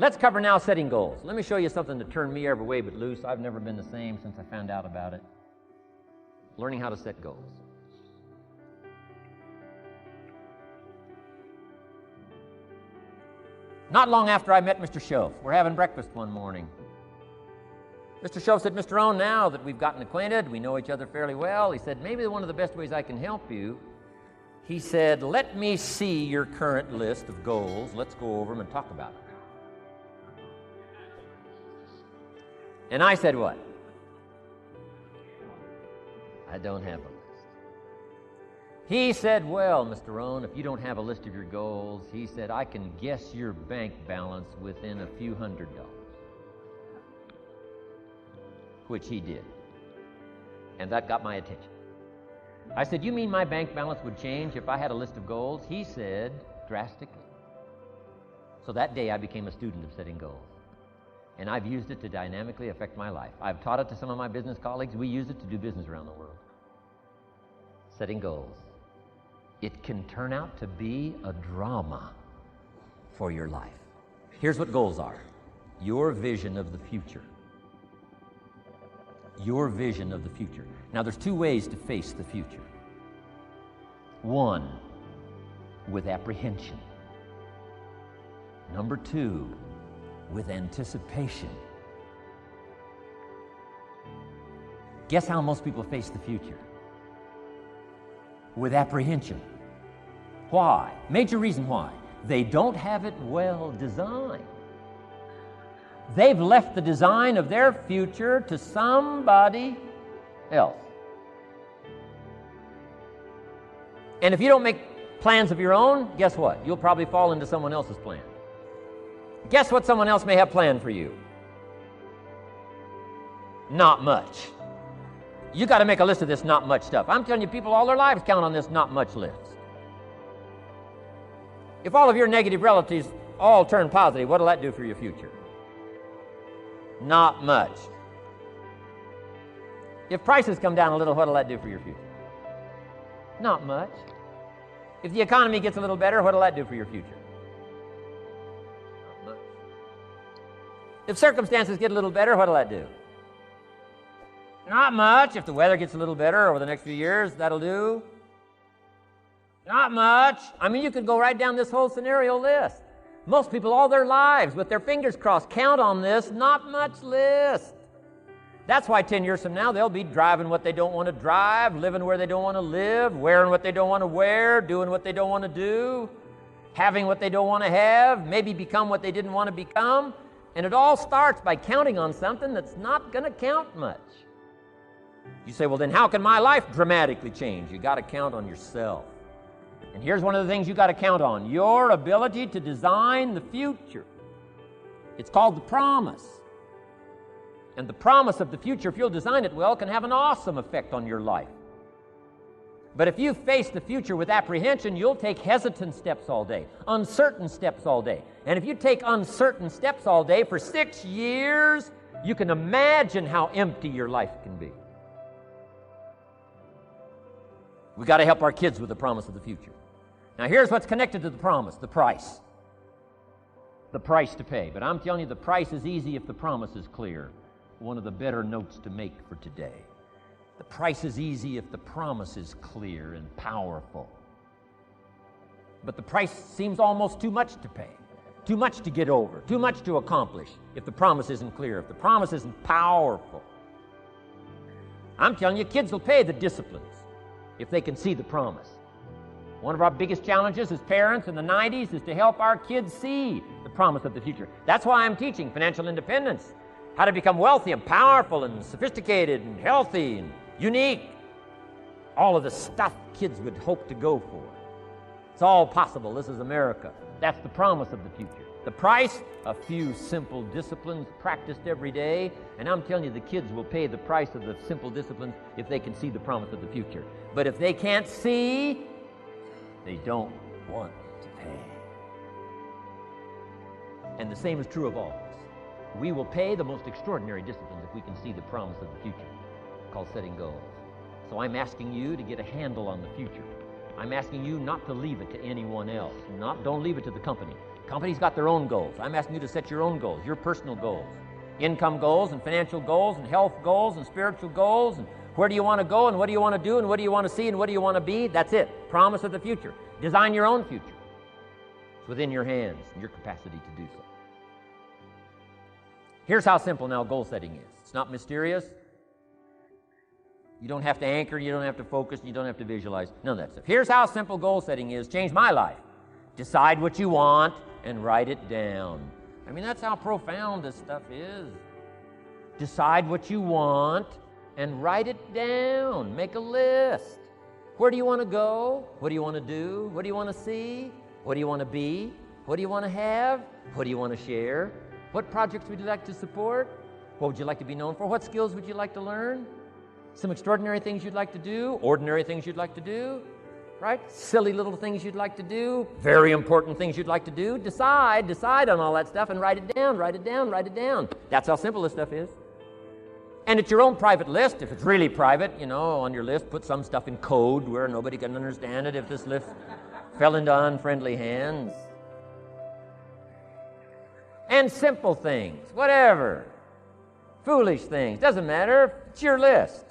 Let's cover now setting goals. Let me show you something that turned me every way but loose. I've never been the same since I found out about it. Learning how to set goals. Not long after I met Mr. Schoaf, we're having breakfast one morning. Mr. Schoaf said, Mr. Rohn, now that we've gotten acquainted, we know each other fairly well, he said, maybe one of the best ways I can help you, he said, let me see your current list of goals. Let's go over them and talk about it. And I said, what? I don't have a list. He said, well, Mr. Rohn, if you don't have a list of your goals, he said, I can guess your bank balance within a few $100s. Which he did. And that got my attention. I said, you mean my bank balance would change if I had a list of goals? He said, drastically. So that day I became a student of setting goals. And I've used it to dynamically affect my life. I've taught it to some of my business colleagues. We use it to do business around the world. Setting goals. It can turn out to be a drama for your life. Here's what goals are. Your vision of the future. Your vision of the future. Now, there's two ways to face the future. One, with apprehension. Number two, with anticipation. Guess how most people face the future? With apprehension. Why? Major reason why. They don't have it well designed. They've left the design of their future to somebody else. And if you don't make plans of your own, guess what? You'll probably fall into someone else's plan. Guess what someone else may have planned for you? Not much. You got to make a list of this not much stuff. I'm telling you, people all their lives count on this not much list. If all of your negative relatives all turn positive, what will that do for your future? Not much. If prices come down a little, what will that do for your future? Not much. If the economy gets a little better, what will that do for your future? Not much. If circumstances get a little better, what will that do? Not much. If the weather gets a little better over the next few years, that'll do. Not much. I mean, you could go right down this whole scenario list. Most people all their lives, with their fingers crossed, count on this not much list. That's why 10 years from now, they'll be driving what they don't want to drive, living where they don't want to live, wearing what they don't want to wear, doing what they don't want to do, having what they don't want to have, maybe become what they didn't want to become. And it all starts by counting on something that's not going to count much. You say, well, then how can my life dramatically change? You got to count on yourself. And here's one of the things you got to count on: your ability to design the future. It's called the promise. And the promise of the future, if you'll design it well, can have an awesome effect on your life. But if you face the future with apprehension, you'll take hesitant steps all day, uncertain steps all day. And if you take uncertain steps all day for 6 years, you can imagine how empty your life can be. We've got to help our kids with the promise of the future. Now, here's what's connected to the promise: the price. The price to pay. But I'm telling you, the price is easy if the promise is clear. One of the better notes to make for today. The price is easy if the promise is clear and powerful. But the price seems almost too much to pay, too much to get over, too much to accomplish if the promise isn't clear, if the promise isn't powerful. I'm telling you, kids will pay the disciplines if they can see the promise. One of our biggest challenges as parents in the 90s is to help our kids see the promise of the future. That's why I'm teaching financial independence, how to become wealthy and powerful and sophisticated and healthy and unique. All of the stuff kids would hope to go for. It's all possible. This is America. That's the promise of the future. The price, a few simple disciplines practiced every day. And I'm telling you, the kids will pay the price of the simple disciplines if they can see the promise of the future. But if they can't see, they don't want to pay. And the same is true of all of us. We will pay the most extraordinary disciplines if we can see the promise of the future, called setting goals. So I'm asking you to get a handle on the future. I'm asking you not to leave it to anyone else. Don't leave it to the company. Companies got their own goals. I'm asking you to set your own goals, your personal goals. Income goals and financial goals and health goals and spiritual goals and where do you want to go and what do you want to do and what do you want to see and what do you want to be. That's it. Promise of the future. Design your own future. It's within your hands and your capacity to do so. Here's how simple now goal setting is. It's not mysterious. You don't have to anchor, you don't have to focus, you don't have to visualize. None of that stuff. Here's how simple goal setting is. Changed my life. Decide what you want and write it down. I mean, that's how profound this stuff is. Decide what you want and write it down. Make a list. Where do you want to go? What do you want to do? What do you want to see? What do you want to be? What do you want to have? What do you want to share? What projects would you like to support? What would you like to be known for? What skills would you like to learn? Some extraordinary things you'd like to do, ordinary things you'd like to do, right? Silly little things you'd like to do, very important things you'd like to do. Decide on all that stuff and write it down, write it down, write it down. That's how simple this stuff is. And it's your own private list. If it's really private, on your list, put some stuff in code where nobody can understand it if this list fell into unfriendly hands. And simple things, whatever. Foolish things, doesn't matter. It's your list.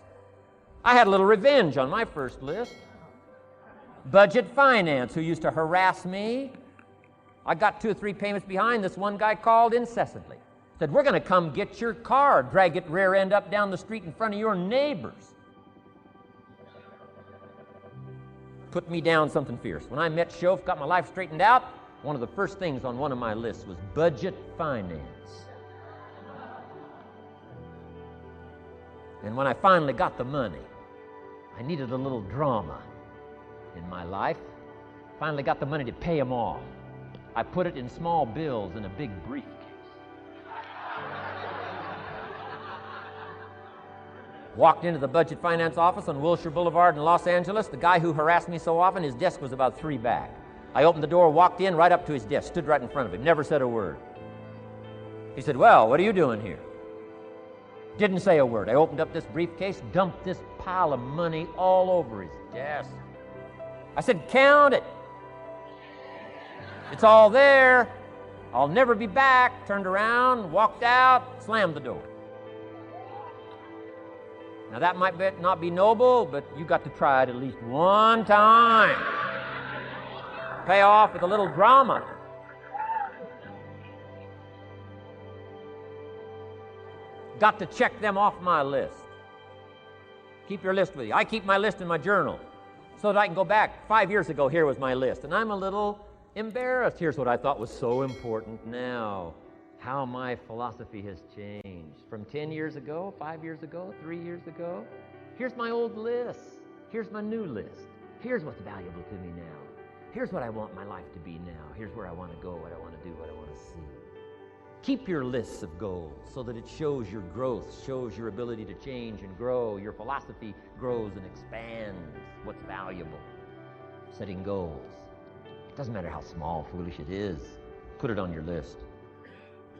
I had a little revenge on my first list. Budget finance, who used to harass me. I got 2 or 3 payments behind. This one guy called incessantly. Said, we're going to come get your car, drag it rear end up down the street in front of your neighbors. Put me down something fierce. When I met Shof, got my life straightened out, one of the first things on one of my lists was budget finance. And when I finally got the money, I needed a little drama in my life. Finally got the money to pay them off. I put it in small bills in a big briefcase. Walked into the budget finance office on Wilshire Boulevard in Los Angeles. The guy who harassed me so often, his desk was about 3 back. I opened the door, walked in, right up to his desk, stood right in front of him, never said a word. He said, well, what are you doing here? Didn't say a word. I opened up this briefcase, dumped this pile of money all over his desk. I said, count it. It's all there. I'll never be back. Turned around, walked out, slammed the door. Now that might not be noble, but you got to try it at least one time. Pay off with a little drama. Got to check them off my list. Keep your list with you. I keep my list in my journal so that I can go back. 5 years ago, here was my list. And I'm a little embarrassed. Here's what I thought was so important now. How my philosophy has changed. From 10 years ago, 5 years ago, 3 years ago. Here's my old list. Here's my new list. Here's what's valuable to me now. Here's what I want my life to be now. Here's where I want to go, what I want to do, what I want to see. Keep your lists of goals so that it shows your growth, shows your ability to change and grow. Your philosophy grows and expands what's valuable. Setting goals. It doesn't matter how small, foolish it is. Put it on your list.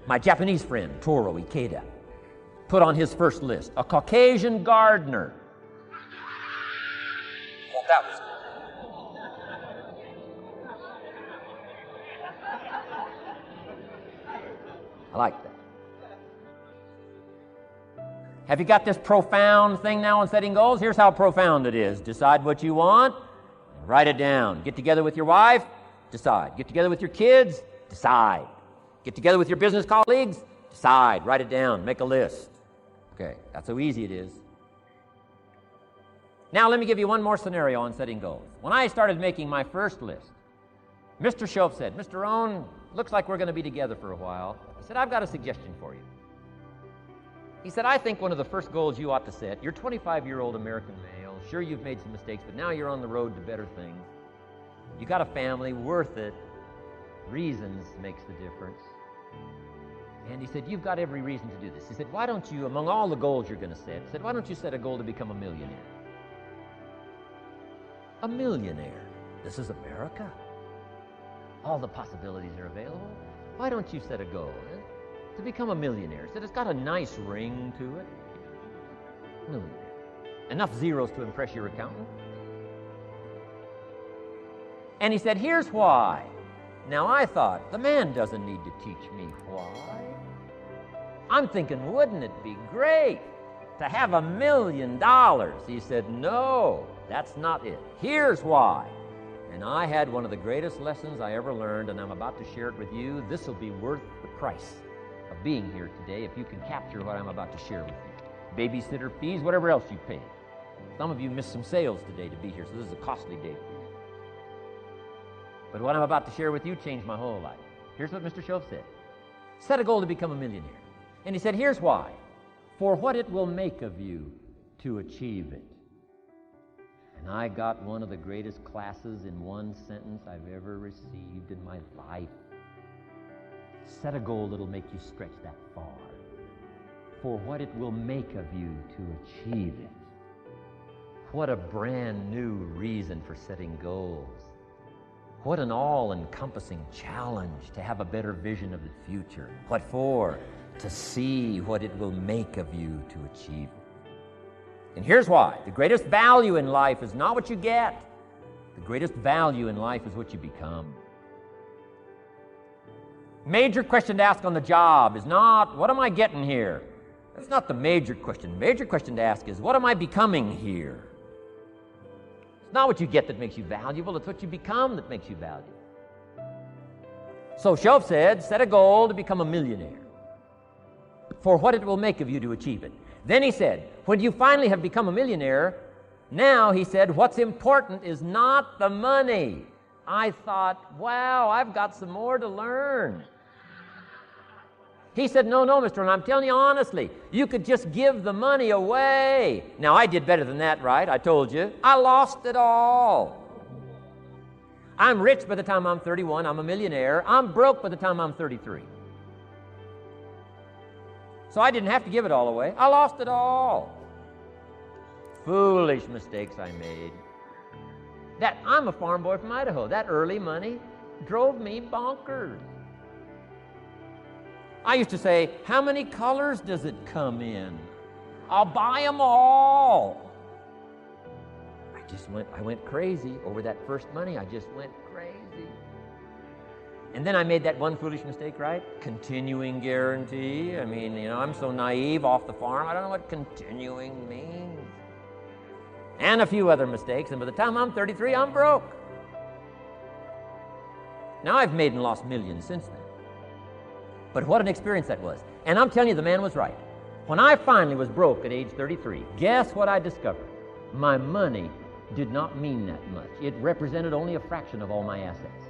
My Japanese friend, Toro Ikeda, put on his first list, a Caucasian gardener. Well, that was I like that. Have you got this profound thing now on setting goals? Here's how profound it is. Decide what you want, write it down. Get together with your wife, decide. Get together with your kids, decide. Get together with your business colleagues, decide. Write it down, make a list. Okay, that's how easy it is. Now let me give you one more scenario on setting goals. When I started making my first list, Mr. Shof said, Mr. Rohn, looks like we're going to be together for a while. I said, I've got a suggestion for you. He said, I think one of the first goals you ought to set, you're a 25-year-old American male. Sure, you've made some mistakes, but now you're on the road to better things. You got a family, worth it. Reasons makes the difference. And he said, you've got every reason to do this. He said, why don't you, among all the goals you're going to set, he said, why don't you set a goal to become a millionaire? A millionaire. This is America. All the possibilities are available. Why don't you set a goal to become a millionaire? He said, it's got a nice ring to it. Millionaire. Enough zeros to impress your accountant. And he said, here's why. Now I thought, the man doesn't need to teach me why. I'm thinking, wouldn't it be great to have $1 million? He said, no, that's not it. Here's why. And I had one of the greatest lessons I ever learned, and I'm about to share it with you. This will be worth the price of being here today if you can capture what I'm about to share with you. Babysitter fees, whatever else you pay. Some of you missed some sales today to be here, so this is a costly day for you. But what I'm about to share with you changed my whole life. Here's what Mr. Shoaff said. Set a goal to become a millionaire. And he said, here's why. For what it will make of you to achieve it. And I got one of the greatest classes in one sentence I've ever received in my life. Set a goal that'll make you stretch that far. For what it will make of you to achieve it. What a brand new reason for setting goals. What an all-encompassing challenge to have a better vision of the future. What for? To see what it will make of you to achieve it. And here's why. The greatest value in life is not what you get. The greatest value in life is what you become. Major question to ask on the job is not, what am I getting here? That's not the major question. Major question to ask is, what am I becoming here? It's not what you get that makes you valuable. It's what you become that makes you valuable. So Shoaff said, set a goal to become a millionaire. For what it will make of you to achieve it. Then he said, when you finally have become a millionaire, now, he said, what's important is not the money. I thought, wow, I've got some more to learn. He said, no, Mr. Rohn, I'm telling you honestly, you could just give the money away. Now, I did better than that, right? I told you. I lost it all. I'm rich by the time I'm 31. I'm a millionaire. I'm broke by the time I'm 33. So I didn't have to give it all away. I lost it all. Foolish mistakes I made. I'm a farm boy from Idaho. That early money drove me bonkers. I used to say, how many colors does it come in? I'll buy them all. I went crazy over that first money. I just went crazy. And then I made that one foolish mistake, right? Continuing guarantee. I mean, I'm so naive off the farm. I don't know what continuing means. And a few other mistakes. And by the time I'm 33, I'm broke. Now I've made and lost millions since then. But what an experience that was. And I'm telling you, the man was right. When I finally was broke at age 33, guess what I discovered? My money did not mean that much. It represented only a fraction of all my assets.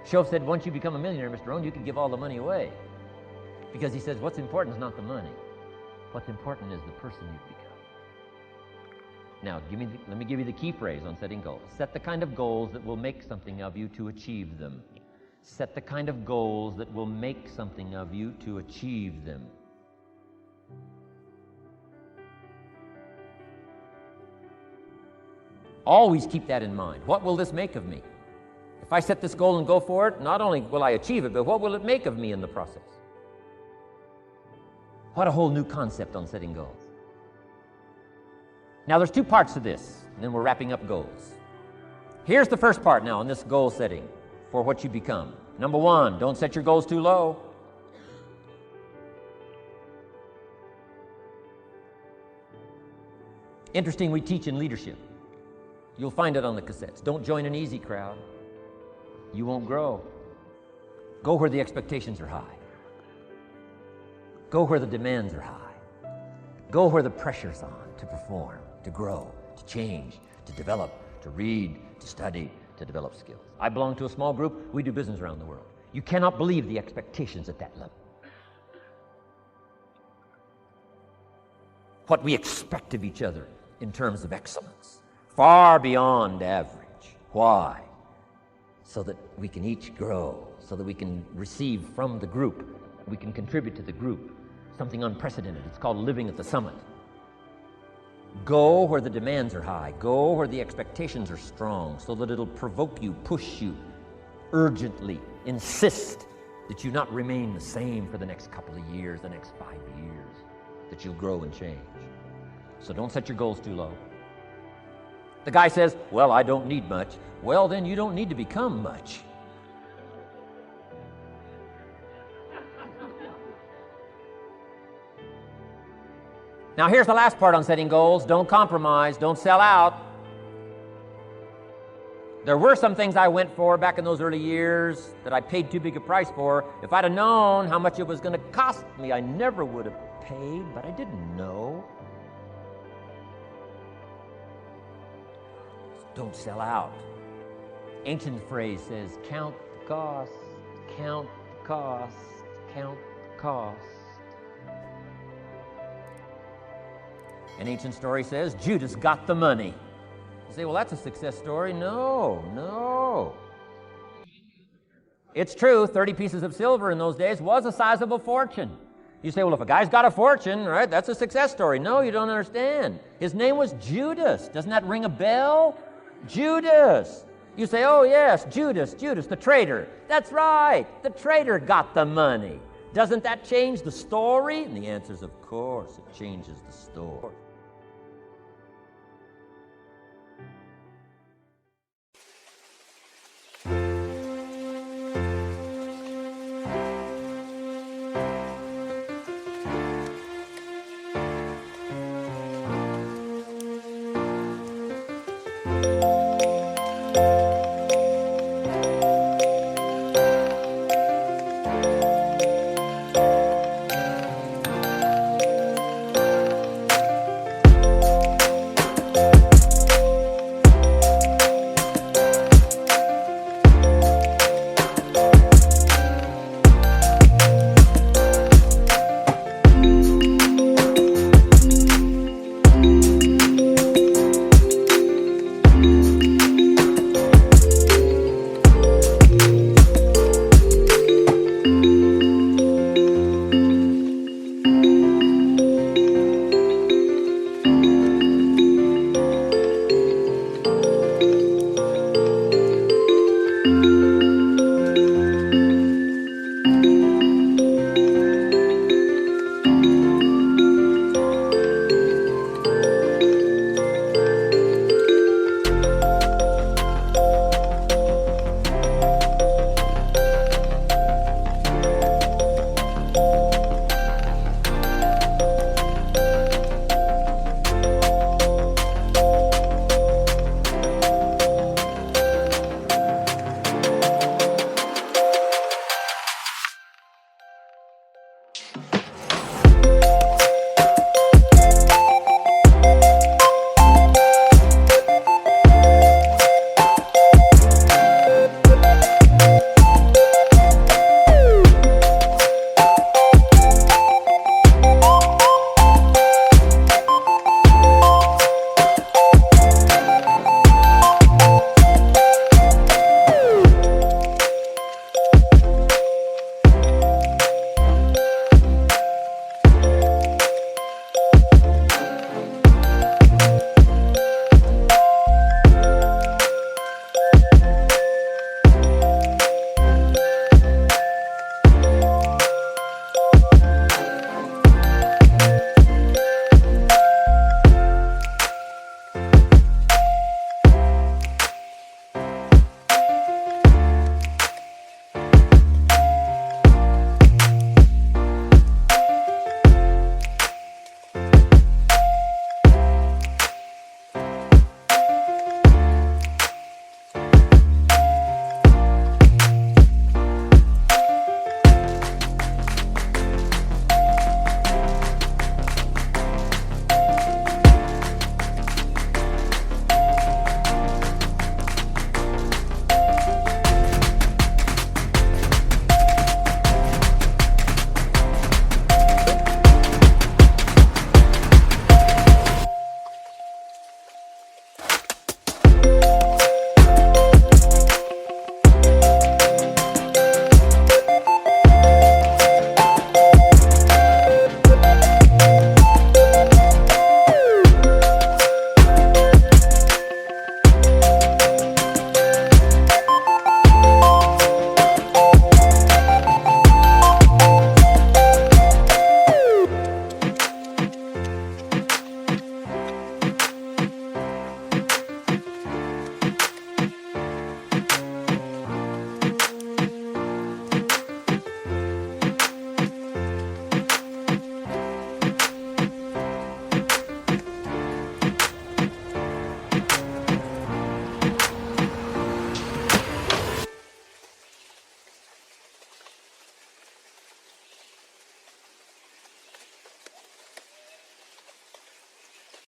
Shoaff said, once you become a millionaire, Mr. Rohn, you can give all the money away. Because he says, what's important is not the money. What's important is the person you've become. Now, let me give you the key phrase on setting goals. Set the kind of goals that will make something of you to achieve them. Set the kind of goals that will make something of you to achieve them. Always keep that in mind. What will this make of me? If I set this goal and go for it, not only will I achieve it, but what will it make of me in the process? What a whole new concept on setting goals. Now, there's two parts to this, and then we're wrapping up goals. Here's the first part now on this goal setting for what you become. Number one, don't set your goals too low. Interesting, we teach in leadership. You'll find it on the cassettes. Don't join an easy crowd. You won't grow. Go where the expectations are high. Go where the demands are high. Go where the pressure's on to perform, to grow, to change, to develop, to read, to study, to develop skills. I belong to a small group. We do business around the world. You cannot believe the expectations at that level. What we expect of each other in terms of excellence. Far beyond average. Why? So that we can each grow, so that we can receive from the group, we can contribute to the group. Something unprecedented. It's called living at the summit. Go where the demands are high. Go where the expectations are strong, so that it'll provoke you, push you, urgently insist that you not remain the same for the next couple of years, the next 5 years, that you'll grow and change. So don't set your goals too low. The guy says, well, I don't need much. Well, then you don't need to become much. Now, here's the last part on setting goals. Don't compromise. Don't sell out. There were some things I went for back in those early years that I paid too big a price for. If I'd have known how much it was going to cost me, I never would have paid, but I didn't know. Don't sell out. Ancient phrase says, count the cost, count the cost, count the cost. An ancient story says, Judas got the money. You say, well, that's a success story. No. It's true, 30 pieces of silver in those days was a sizable fortune. You say, well, if a guy's got a fortune, right, that's a success story. No, you don't understand. His name was Judas. Doesn't that ring a bell? Judas. You say, oh, yes, Judas, the traitor. That's right, the traitor got the money. Doesn't that change the story? And the answer is, of course, it changes the story.